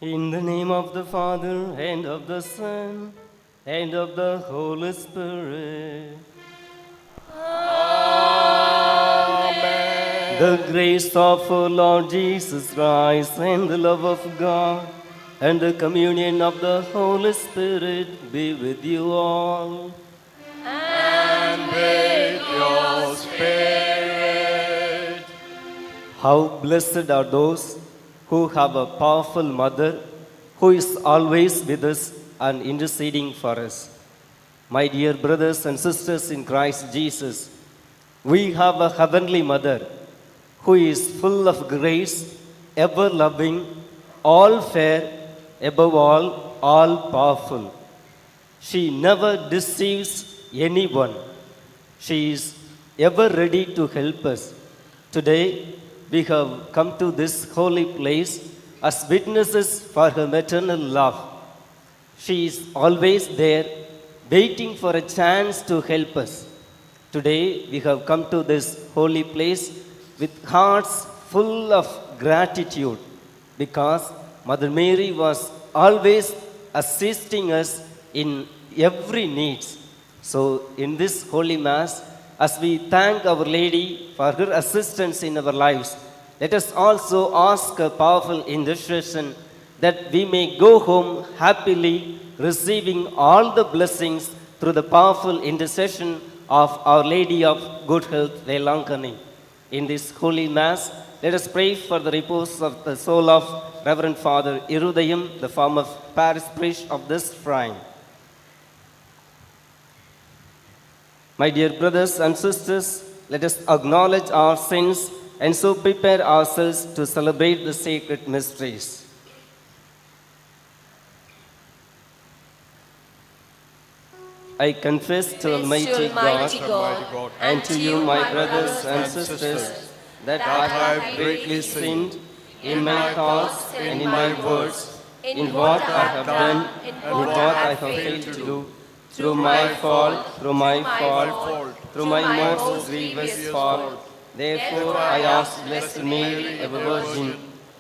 In the name of the Father, and of the Son, and of the Holy Spirit. Amen. The grace of our Lord Jesus Christ, and the love of God, and the communion of the Holy Spirit be with you all. And with your spirit. How blessed are those who have a powerful mother who is always with us and interceding for us. My dear brothers and sisters in Christ Jesus, we have a heavenly mother who is full of grace, ever loving, all fair, above all powerful. She never deceives anyone. She is ever ready to help us. Today, we have come to this holy place as witnesses for her maternal love. She is always there, waiting for a chance to help us. Today, we have come to this holy place with hearts full of gratitude because Mother Mary was always assisting us in every needs. So, in this holy Mass, as we thank Our Lady for her assistance in our lives, let us also ask a powerful intercession that we may go home happily, receiving all the blessings through the powerful intercession of Our Lady of Good Health, Vailankanni. In this holy Mass, let us pray for the repose of the soul of Reverend Father Irudayam, the former parish priest of this shrine. My dear brothers and sisters, let us acknowledge our sins and so prepare ourselves to celebrate the sacred mysteries. I confess to Almighty God and to you, my brothers and sisters, that I have greatly sinned in my thoughts and in my words, in what I have done and what I have failed to do, through my fault, through my most grievous fault. Therefore, I ask Blessed Mary, ever Virgin,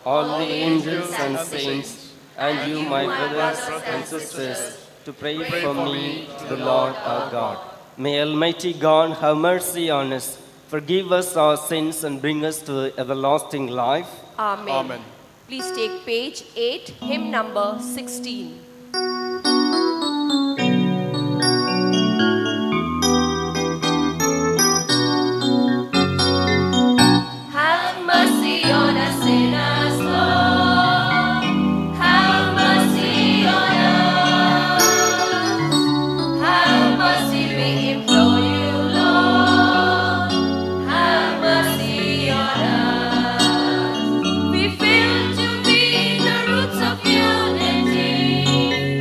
all the angels and saints, and you, my brothers and sisters, to pray for me to the Lord our God. May Almighty God have mercy on us, forgive us our sins, and bring us to everlasting life. Amen. Amen. Please take page 8, hymn number 16. Have mercy on us sinners, Lord. Have mercy on us. Have mercy, we implore you, Lord. Have mercy on us. We fail to be the roots of unity.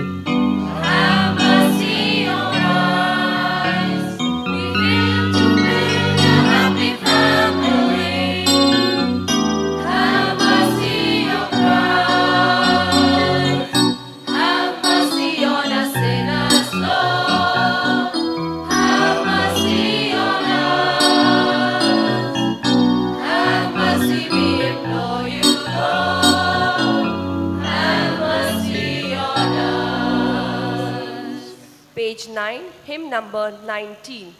Have mercy on us. We fail to build a happy family. Have mercy on Christ. Have mercy on us sinners, Lord. Have mercy on us. Have mercy, we implore you, Lord. Have mercy on us. Page 9, hymn number 19.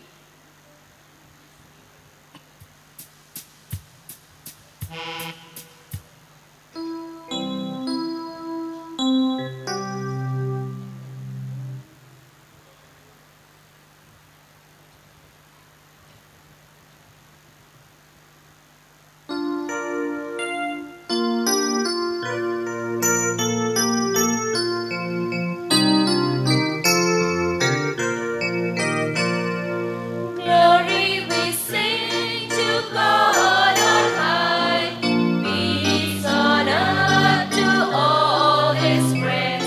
Glory we sing to God on high, peace on earth to all His friends.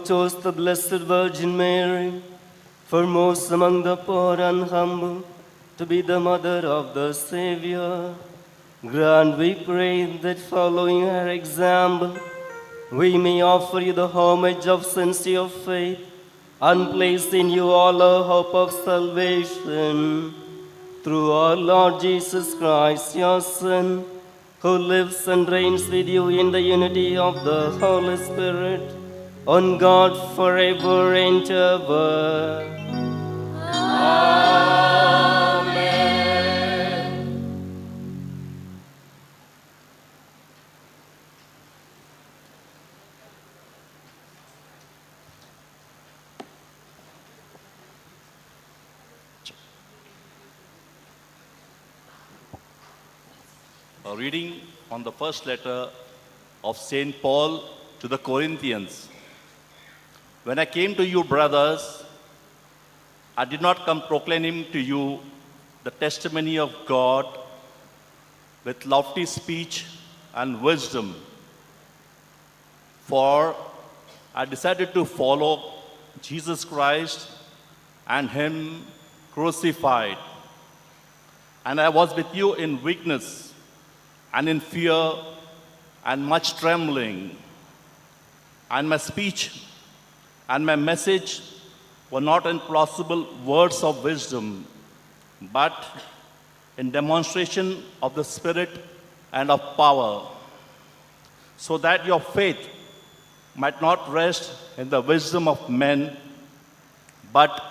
chose the Blessed Virgin Mary, foremost among the poor and humble, to be the mother of the Savior, grant, we pray, that following her example, we may offer you the homage of sincere faith and place in you all our hope of salvation. Through our Lord Jesus Christ, your Son, who lives and reigns with you in the unity of the Holy Spirit, on God forever and ever. A reading on the first letter of St. Paul to the Corinthians. When I came to you, brothers, I did not come proclaiming to you the testimony of God with lofty speech and wisdom, for I decided to follow Jesus Christ and Him crucified. And I was with you in weakness and in fear and much trembling. And my speech and my message were not in plausible words of wisdom, but in demonstration of the Spirit and of power, so that your faith might not rest in the wisdom of men, but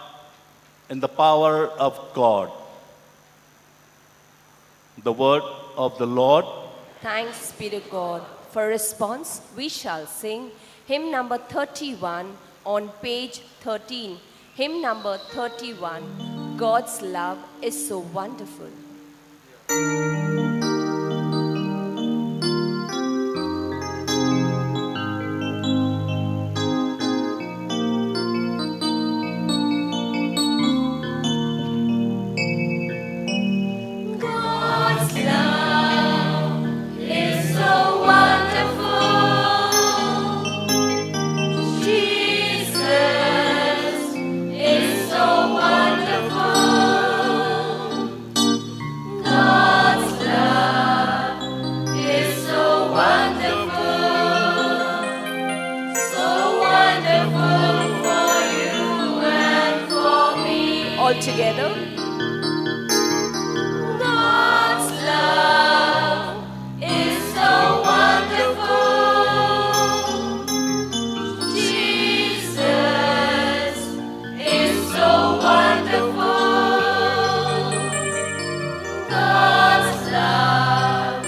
in the power of God. The word of the Lord. Thanks be to God. For response, we shall sing hymn number 31 on page 13. Hymn number 31, God's love is so wonderful. All together. God's love is so wonderful. Jesus is so wonderful. God's love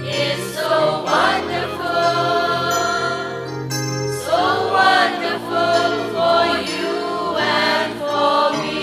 is so wonderful for you and for me.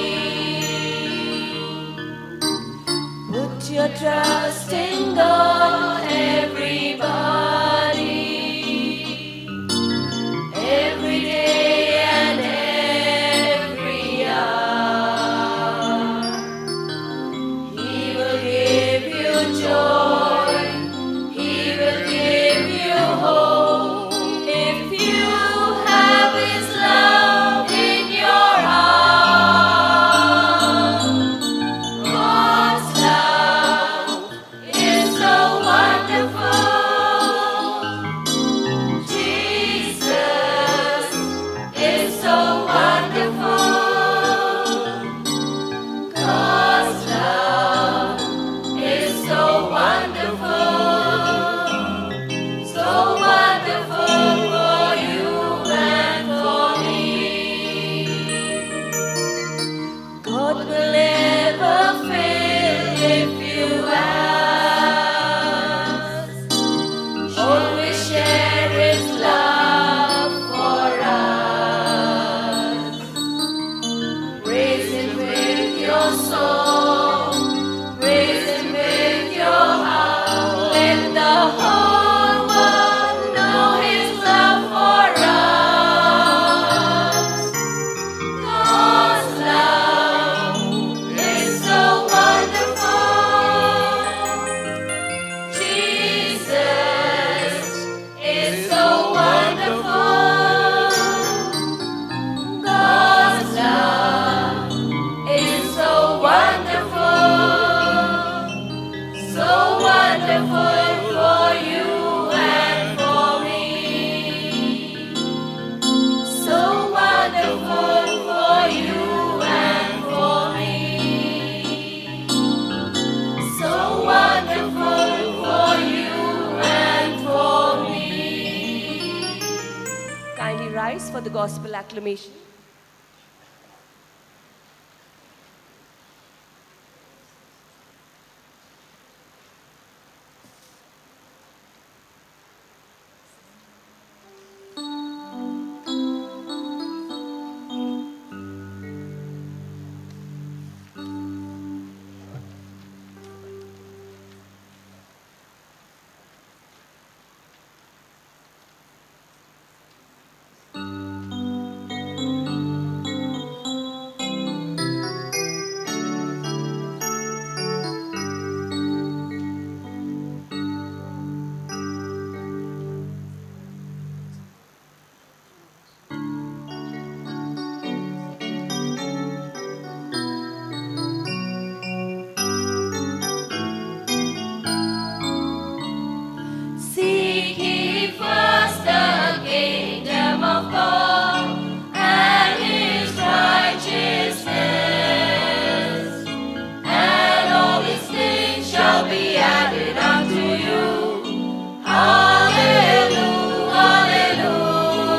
gospel acclamation. Seek ye first the kingdom of God and His righteousness, and all these things shall be added unto you. Hallelujah, hallelujah.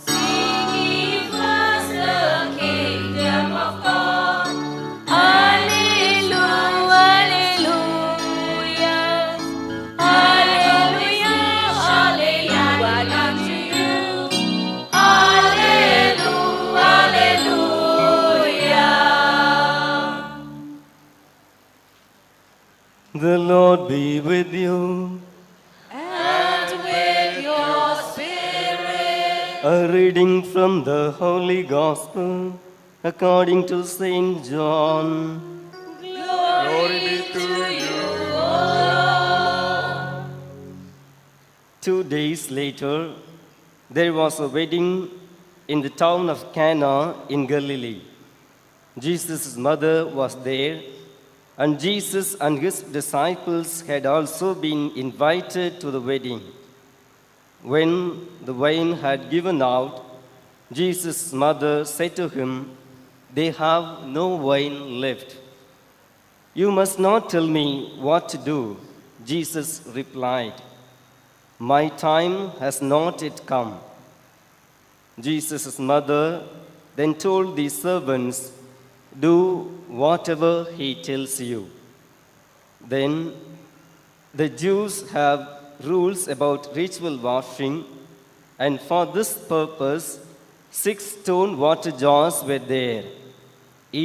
Seek ye first the kingdom of God. Hallelujah, hallelujah. Hallelujah, hallelujah unto you. Hallelujah, hallelujah. The Lord be with you. And with your spirit. A reading from the Holy Gospel according to Saint John. Glory be to you, O Lord. 2 days later, there was a wedding in the town of Cana in Galilee. Jesus' mother was there, and Jesus and his disciples had also been invited to the wedding. When the wine had given out, Jesus' mother said to him, "They have no wine left." "You must not tell me what to do," Jesus replied. "My time has not yet come." Jesus' mother then told the servants, "Do whatever he tells you." Then the Jews have rules about ritual washing, and for this purpose, 6 stone water jars were there,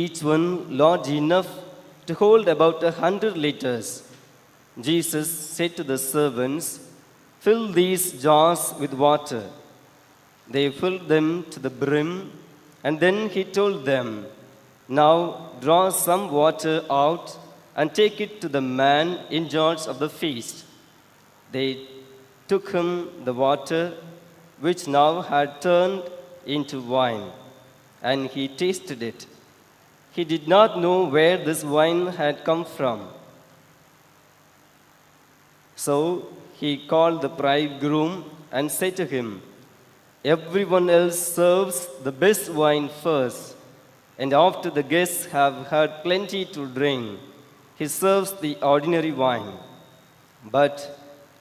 each one large enough to hold about 100 liters. Jesus said to the servants, "Fill these jars with water." They filled them to the brim, and then he told them, "Now draw some water out and take it to the man in charge of the feast." They took him the water, which now had turned into wine, and he tasted it. He did not know where this wine had come from. So he called the bridegroom and said to him, "Everyone else serves the best wine first, and after the guests have had plenty to drink, he serves the ordinary wine. But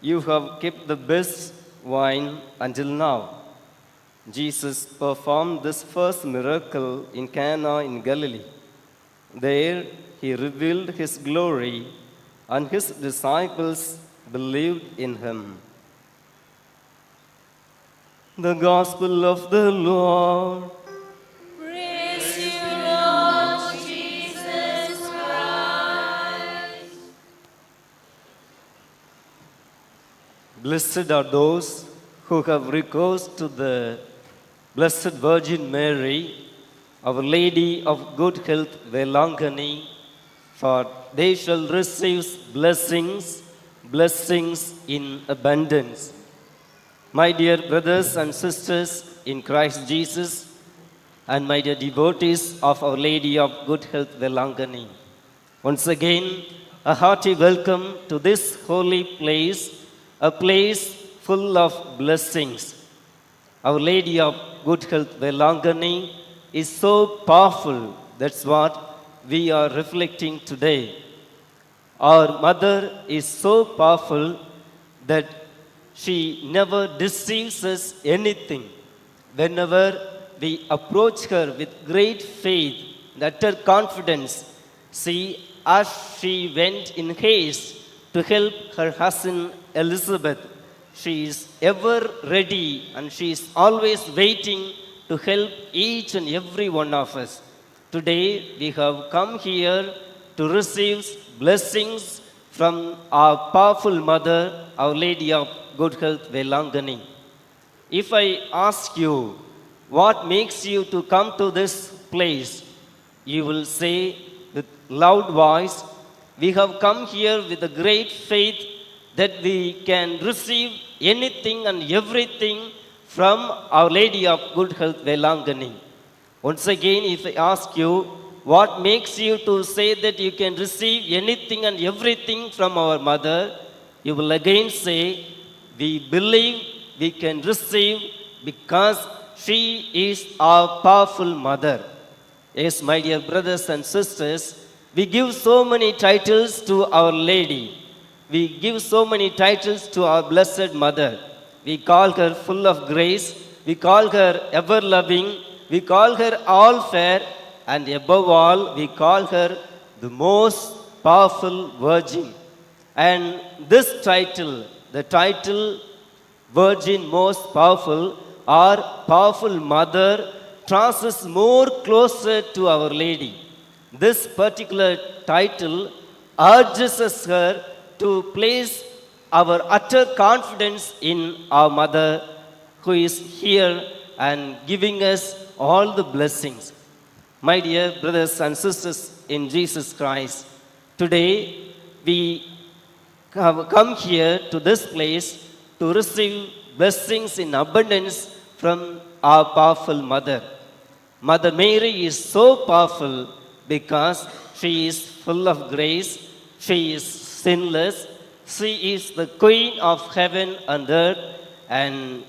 you have kept the best wine until now." Jesus performed this first miracle in Cana in Galilee. There he revealed his glory, and his disciples believed in him. The Gospel of the Lord. Praise you, Lord Jesus Christ. Blessed are those who have recourse to the Blessed Virgin Mary, Our Lady of Good Health, Vailankanni, for they shall receive blessings, blessings in abundance. My dear brothers and sisters in Christ Jesus, and my dear devotees of Our Lady of Good Health, Vailankanni, once again, a hearty welcome to this holy place, a place full of blessings. Our Lady of Good Health, Vailankanni, is so powerful. That's what we are reflecting today. Our mother is so powerful that she never deceives us anything. whenever we approach her with great faith and utter confidence, see, as she went in haste to help her cousin Elizabeth, she is ever ready and she is always waiting to help each and every one of us. Today we have come here to receive blessings from our powerful mother, Our Lady of Good Health, Vailankanni. If I ask you, what makes you to come to this place, you will say with loud voice, we have come here with a great faith that we can receive anything and everything from Our Lady of Good Health, Vailankanni. Once again, if I ask you, what makes you to say that you can receive anything and everything from our mother, you will again say, we believe we can receive because she is our powerful mother. Yes, my dear brothers and sisters, we give so many titles to Our Lady. We give so many titles to our Blessed Mother. We call her full of grace. We call her ever loving. We call her all fair. And above all, we call her the most powerful Virgin. And this title, the title Virgin Most Powerful or Powerful Mother, draws us more closer to Our Lady. This particular title urges us her to place our utter confidence in our mother who is here and giving us all the blessings. My dear brothers and sisters in Jesus Christ, today we have come here to this place to receive blessings in abundance from our powerful mother. Mother Mary is so powerful because she is full of grace, she is sinless, she is the Queen of heaven and earth, and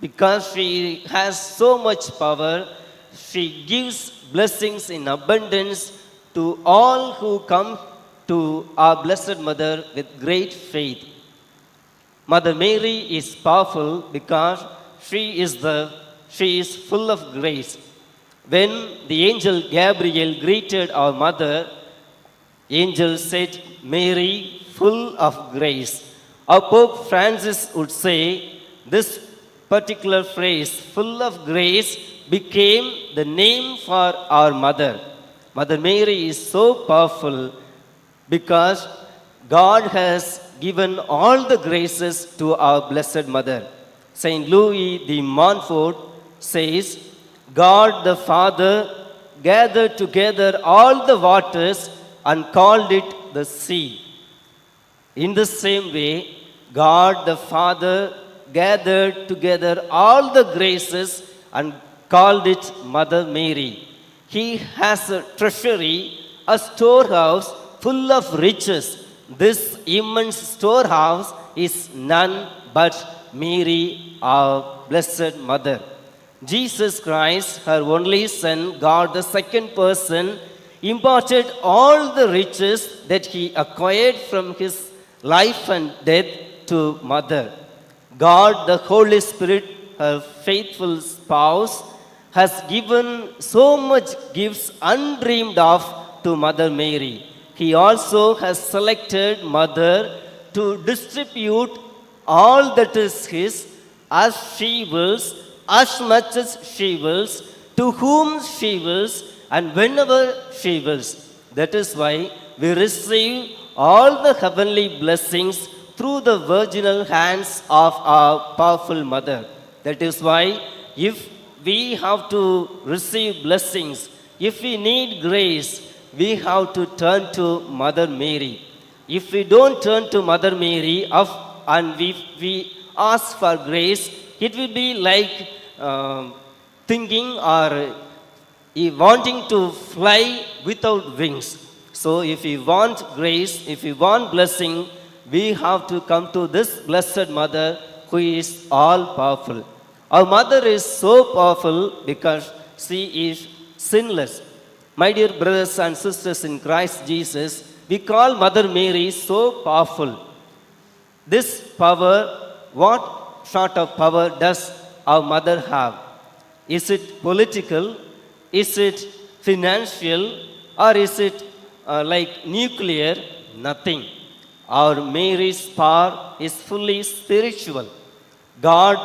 because she has so much power, she gives blessings in abundance to all who come to our Blessed Mother with great faith. Mother Mary is powerful because she is full of grace. When the angel Gabriel greeted our mother, angel said, Mary, full of grace. Our Pope Francis would say this particular phrase, full of grace, became the name for our mother. Mother Mary is so powerful because God has given all the graces to our Blessed Mother. Saint Louis de Montfort says, God the Father gathered together all the waters and called it the sea. In the same way, God the Father gathered together all the graces and called it Mother Mary. He has a treasury, a storehouse full of riches. This immense storehouse is none but Mary, our Blessed Mother. Jesus Christ, her only Son, God the second person, imparted all the riches that he acquired from his life and death to Mother. God the Holy Spirit, her faithful spouse, has given so much gifts undreamed of to Mother Mary. He also has selected Mother to distribute all that is his as she wills, as much as she wills, to whom she wills, and whenever she wills. That is why we receive all the heavenly blessings through the virginal hands of our powerful mother. That is why if we have to receive blessings, if we need grace, we have to turn to Mother Mary. If we don't turn to Mother Mary and we ask for grace, it will be like thinking or wanting to fly without wings. So if we want grace, if we want blessing, we have to come to this Blessed Mother who is all powerful. Our mother is so powerful because she is sinless. My dear brothers and sisters in Christ Jesus, we call Mother Mary so powerful. This power, what sort of power does our mother have? Is it political? Is it financial? Or is it like nuclear? Nothing. Our Mary's power is fully spiritual. God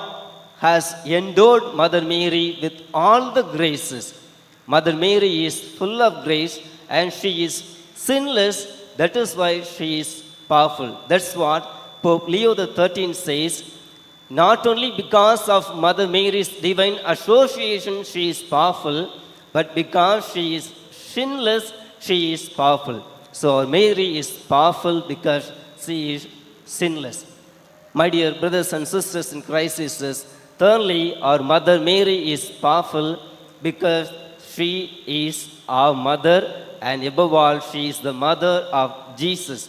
has endowed Mother Mary with all the graces. Mother Mary is full of grace and she is sinless. That is why she is powerful. That's what Pope Leo XIII says. Not only because of Mother Mary's divine association she is powerful, but because she is sinless, she is powerful. So our Mary is powerful because she is sinless. My dear brothers and sisters in Christ Jesus, thirdly, our Mother Mary is powerful because she is our mother, and above all, she is the mother of Jesus.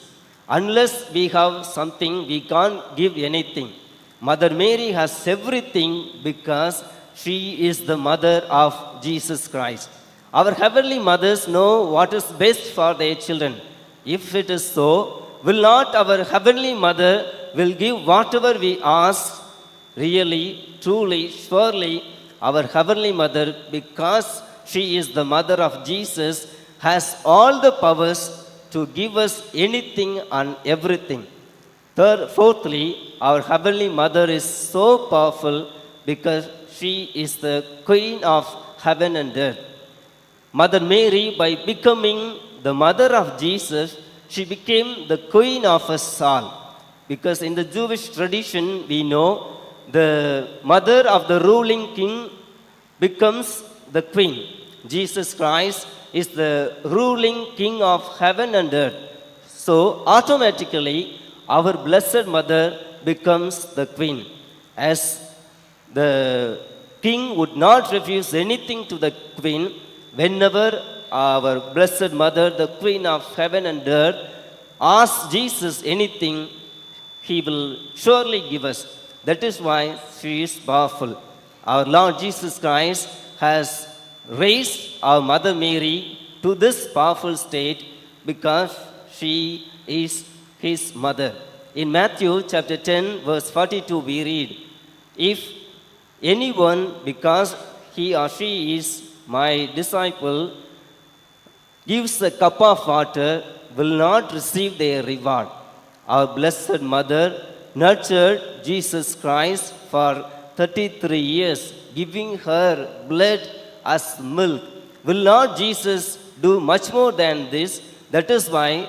Unless we have something, we can't give anything. Mother Mary has everything because she is the mother of Jesus Christ. Our heavenly mothers know what is best for their children. If it is so, will not our heavenly mother will give whatever we ask? Really, truly, surely, our heavenly mother, because she is the mother of Jesus, has all the powers to give us anything and everything. Fourthly, our heavenly mother is so powerful because she is the queen of heaven and earth. Mother Mary, by becoming the mother of Jesus, she became the queen of us all. Because in the Jewish tradition, we know the mother of the ruling king becomes the queen. Jesus Christ is the ruling king of heaven and earth. So automatically, our blessed mother becomes the queen. As the king would not refuse anything to the queen, whenever our blessed mother, the queen of heaven and earth, asks Jesus anything, he will surely give us. That is why she is powerful. Our Lord Jesus Christ has raised our Mother Mary to this powerful state because she is his mother. In Matthew chapter 10, verse 42, we read, if anyone, because he or she is my disciple, gives a cup of water, will not receive their reward. Our blessed mother nurtured Jesus Christ for 33 years, giving her blood as milk. Will not Jesus do much more than this? That is why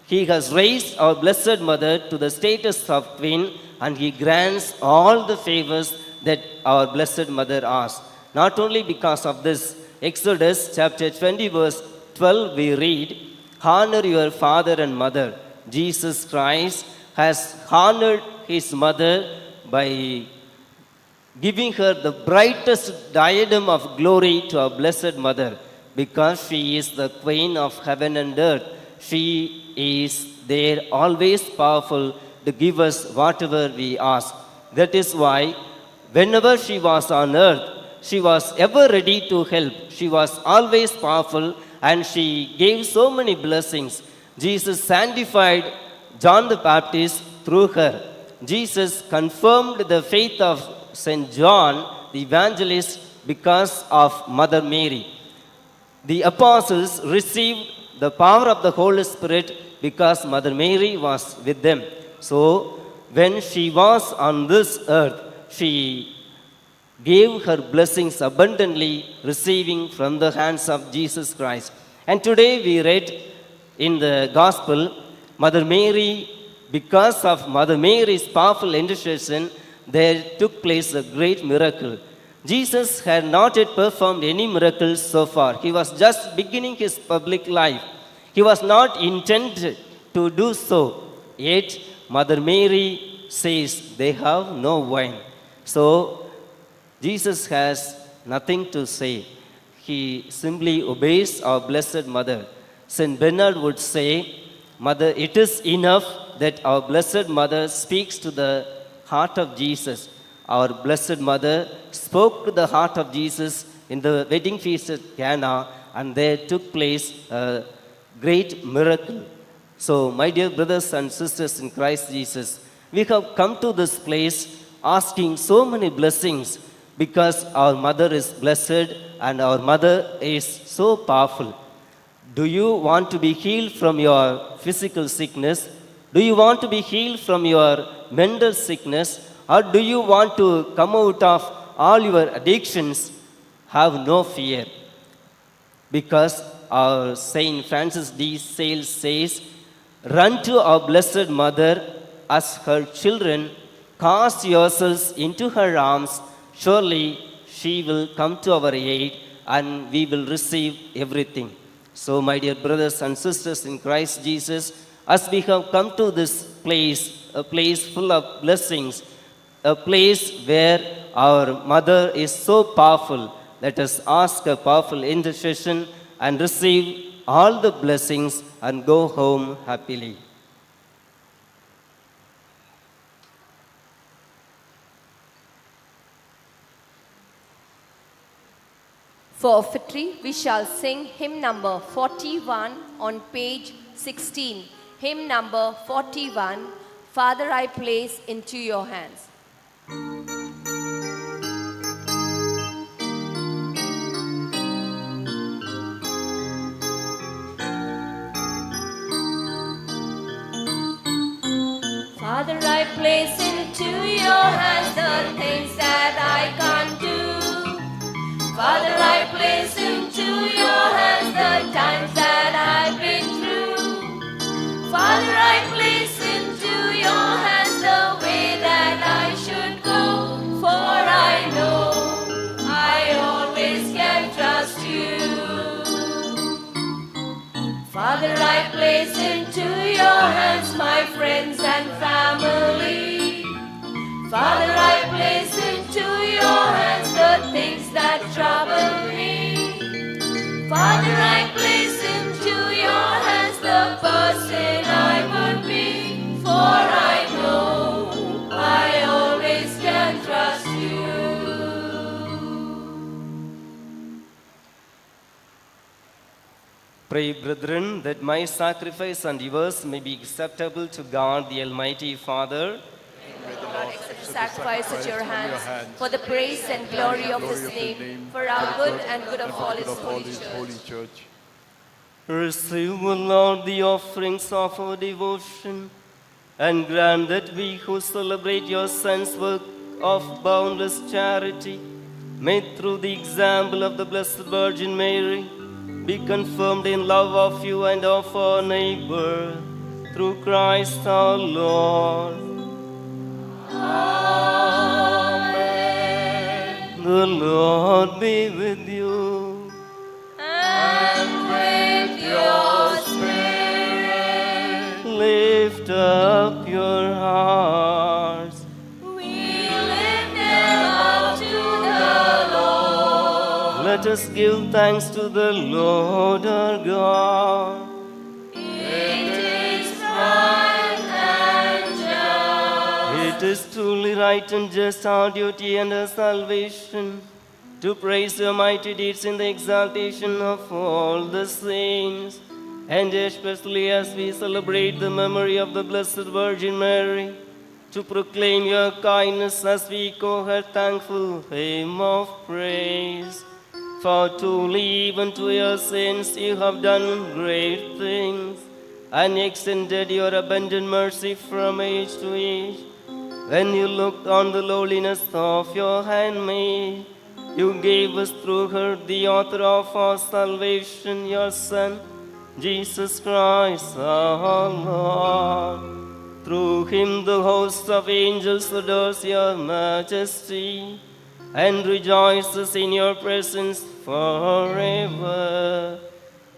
he has raised our blessed mother to the status of queen, and he grants all the favors that our blessed mother asks. Not only because of this, Exodus chapter 20 verse 12 we read, honor your father and mother. Jesus Christ has honored his mother by giving her the brightest diadem of glory to our blessed mother, because she is the queen of heaven and earth. She is there always powerful to give us whatever we ask. That is why whenever she was on earth, she was ever ready to help. She was always powerful and she gave so many blessings. Jesus sanctified John the Baptist through her. Jesus confirmed the faith of St. John the Evangelist because of Mother Mary. The apostles received the power of the Holy Spirit because Mother Mary was with them. So, when she was on this earth, she gave her blessings abundantly, receiving from the hands of Jesus Christ. And today we read in the Gospel, Mother Mary, because of Mother Mary's powerful intercession, there took place a great miracle. Jesus had not yet performed any miracles so far. He was just beginning his public life. He was not intended to do so. Yet, Mother Mary says they have no wine. So, Jesus has nothing to say. He simply obeys our Blessed Mother. St. Bernard would say, Mother, it is enough that our Blessed Mother speaks to the heart of Jesus. Our Blessed Mother spoke to the heart of Jesus in the wedding feast at Cana, and there took place a great miracle. So, my dear brothers and sisters in Christ Jesus, we have come to this place asking so many blessings, because our mother is blessed and our mother is so powerful. Do you want to be healed from your physical sickness? Do you want to be healed from your mental sickness? Or do you want to come out of all your addictions? Have no fear. Because our Saint Francis de Sales says, run to our Blessed Mother as her children, cast yourselves into her arms, surely she will come to our aid and we will receive everything. So, my dear brothers and sisters in Christ Jesus, as we have come to this place, a place full of blessings, a place where our mother is so powerful, let us ask a powerful intercession and receive all the blessings and go home happily. For Offertory, we shall sing hymn number 41 on page 16. Hymn number 41, Father, I place into your hands. Father, I place into your hands the things that I can't do. Father, I place into your hands the times that I've been through. Father, I place into your hands the way that I should go. For I know I always can trust you. Father, I place into your hands my friends and family. Father, I place into your hands the things that trouble me. Father, I place into your hands the person I would be. For I know I always can trust you. Pray, brethren, that my sacrifice and yours may be acceptable to God, the Almighty Father. God, accept the sacrifice at your hands for the praise and glory of His name, for our good and good of all His holy church. Receive, O Lord, the offerings of our devotion, and grant that we who celebrate your Son's work of boundless charity may, through the example of the Blessed Virgin Mary, be confirmed in love of you and of our neighbor, through Christ our Lord. Amen. The Lord be with you. And with your spirit, Lift up your hearts. we lift them up to the Lord. Let us give thanks to the Lord our God. It is right and just. It is truly right and just our duty and our salvation to praise your mighty deeds in the exaltation of all the saints, and especially as we celebrate the memory of the Blessed Virgin Mary, to proclaim your kindness as we echo her thankful hymn of praise. For truly even to your saints you have done great things, and extended your abundant mercy from age to age. When you looked on the lowliness of your handmaid, you gave us through her the author of our salvation, your Son, Jesus Christ our Lord. Through him the host of angels adores your majesty and rejoices in your presence forever.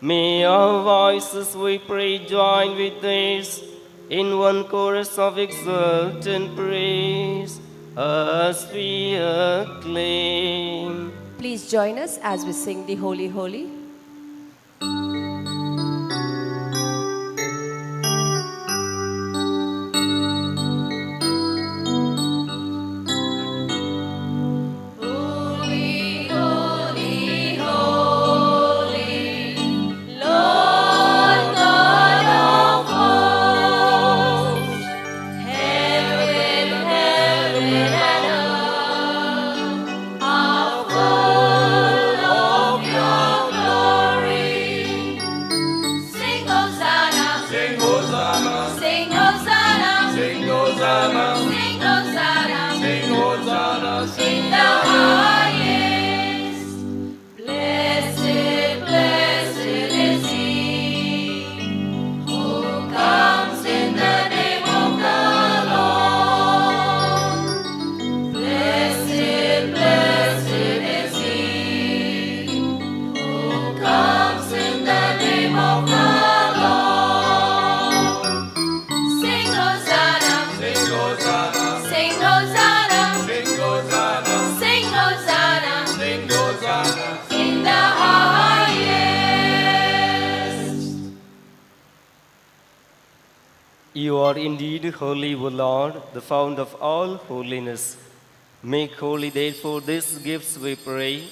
May our voices, we pray, join with theirs in one chorus of exultant praise as we acclaim. Please join us as we sing the Holy, Holy. Holy, holy, holy, Lord God of hosts, heaven and earth You are indeed holy, O Lord, the fount of all holiness. Make holy, therefore, these gifts, we pray,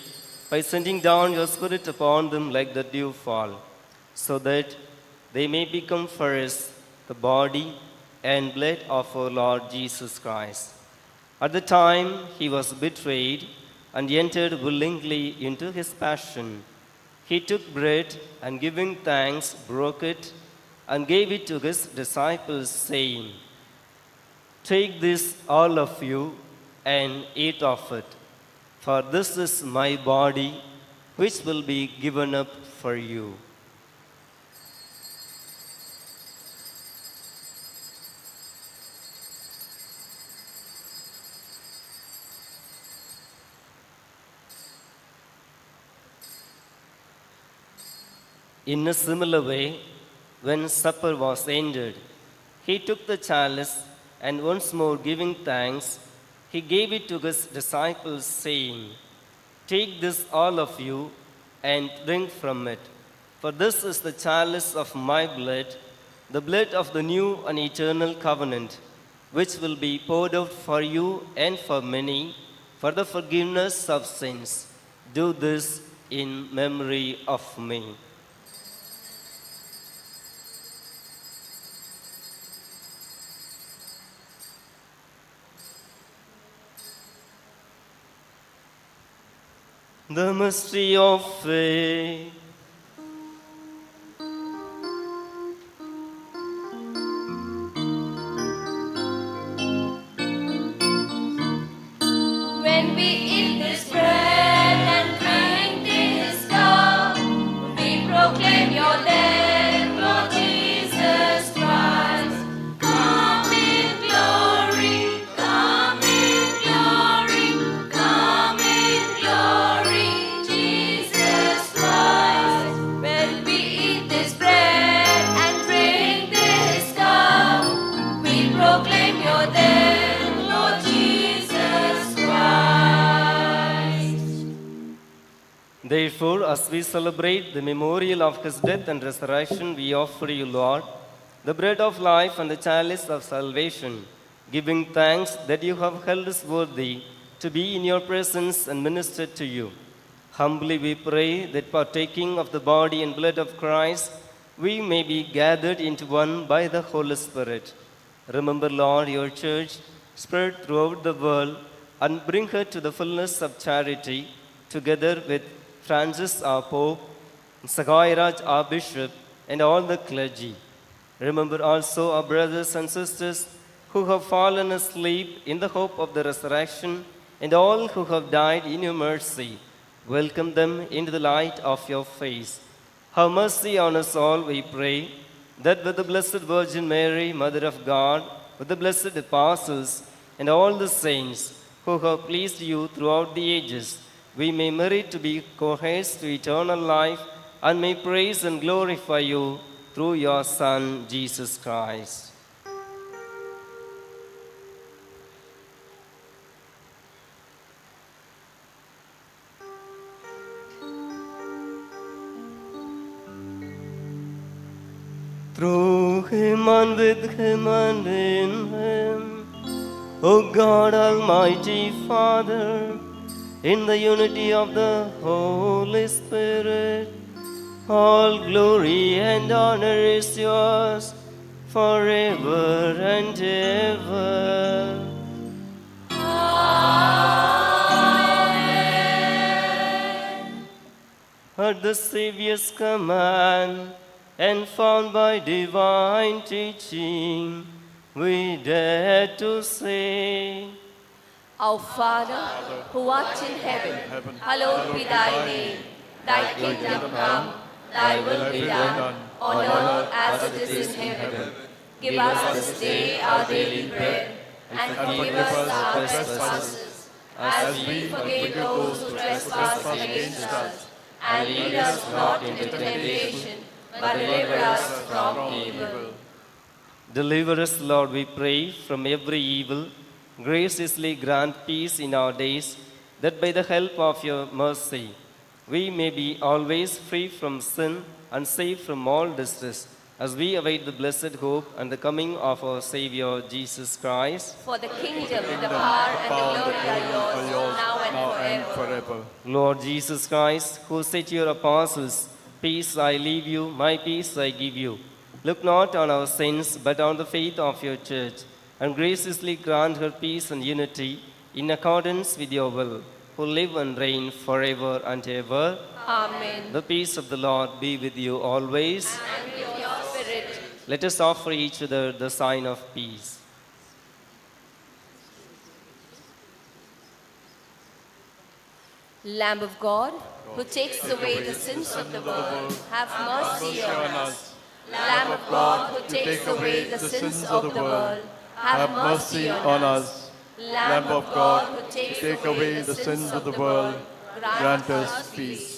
by sending down your Spirit upon them like the dewfall, so that they may become for us the body and blood of our Lord Jesus Christ. At the time he was betrayed and entered willingly into his passion, he took bread and giving thanks, broke it and gave it to his disciples, saying, "Take this, all of you, and eat of it, for this is my body, which will be given up for you." In a similar way, when supper was ended, he took the chalice and once more giving thanks, he gave it to his disciples, saying, "Take this, all of you, and drink from it, for this is the chalice of my blood, the blood of the new and eternal covenant, which will be poured out for you and for many for the forgiveness of sins. Do this in memory of me." The mystery of faith. When we eat this bread and drink this cup, we proclaim your death, Lord Jesus Christ. Come in glory, come in glory, come in glory, Jesus Christ. When we eat this bread and drink this cup, we proclaim your death, Lord Jesus Christ. Therefore, as we celebrate the memorial of his death and resurrection, we offer you, Lord, the bread of life and the chalice of salvation, giving thanks that you have held us worthy to be in your presence and ministered to you. Humbly we pray that partaking of the body and blood of Christ, we may be gathered into one by the Holy Spirit. Remember, Lord, your church spread throughout the world and bring her to the fullness of charity, together with Francis our Pope, Sagairaj our Bishop, and all the clergy. Remember also our brothers and sisters who have fallen asleep in the hope of the resurrection, and all who have died in your mercy. Welcome them into the light of your face. Have mercy on us all, we pray, that with the Blessed Virgin Mary, Mother of God, with the blessed apostles, and all the saints who have pleased you throughout the ages, we may merit to be co-heirs to eternal life and may praise and glorify you through your Son, Jesus Christ. Through him and with him and in him, O God, Almighty Father, in the unity of the Holy Spirit, all glory and honor is yours forever and ever. Amen. At the Savior's command, and found by divine teaching, we dare to say, Our Father, who art in heaven, hallowed be thy name. Thy kingdom come, thy will be done, on earth as it is in heaven. Give us this day our daily bread, and forgive us our trespasses, as we forgive those who trespass against us. And lead us not into temptation, but deliver us from evil. Deliver us, Lord, we pray, from every evil. Graciously grant peace in our days, that by the help of your mercy, we may be always free from sin and safe from all distress, as we await the blessed hope and the coming of our Savior Jesus Christ. For the kingdom, the power, and the glory are yours, now and forever. Lord Jesus Christ, who said to your apostles, "Peace I leave you, my peace I give you," look not on our sins, but on the faith of your church, and graciously grant her peace and unity in accordance with your will, who live and reign forever and ever. Amen. The peace of the Lord be with you always. And with your spirit. Let us offer each other the sign of peace. Lamb of God, who takes away the sins of the world, have mercy on us. Lamb of God, who takes away the sins of the world, have mercy on us. Lamb of God, who takes away the sins of the world, grant us peace.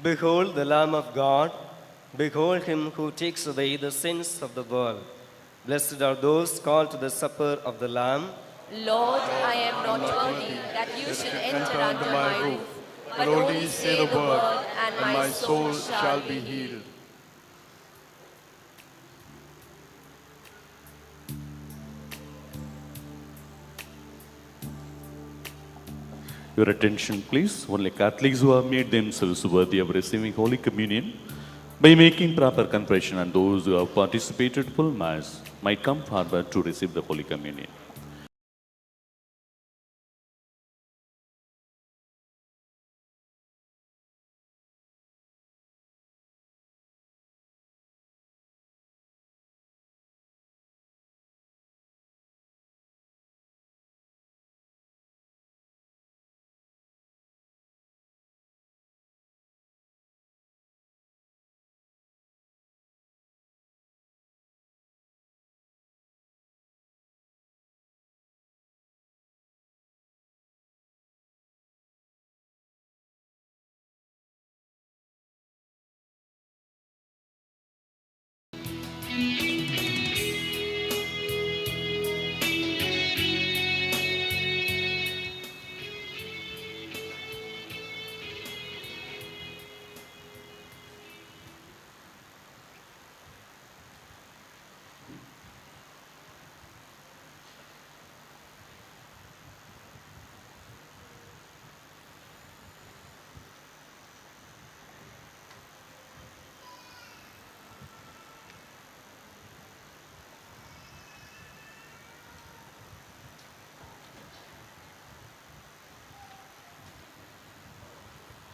Behold the Lamb of God. Behold him who takes away the sins of the world. Blessed are those called to the supper of the Lamb. Lord, I am not worthy that you should enter under my roof, but only say the word, and my soul shall be healed. Your attention, please. Only Catholics who have made themselves worthy of receiving Holy Communion by making proper confession, and those who have participated full Mass might come forward to receive the Holy Communion.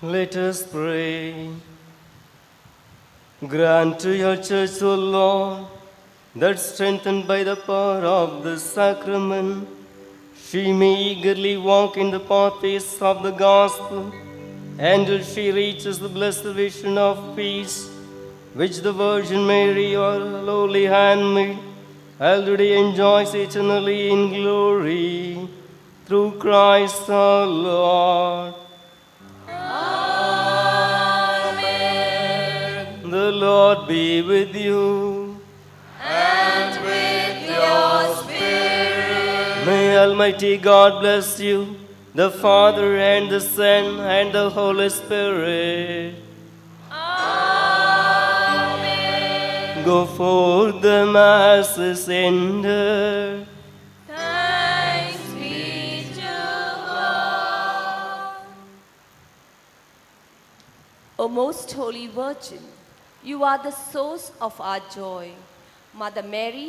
Let us pray. Grant to your church, O Lord, that strengthened by the power of the sacrament, she may eagerly walk in the pathways of the gospel, until she reaches the blessed vision of peace, which the Virgin Mary, your lowly handmaid, already enjoys eternally in glory, through Christ our Lord. The Lord be with you. And with your spirit. May Almighty God bless you, the Father and the Son and the Holy Spirit. Amen. Go forth, the Mass is ended. Thanks be to God. O most holy Virgin, you are the source of our joy. Mother Mary,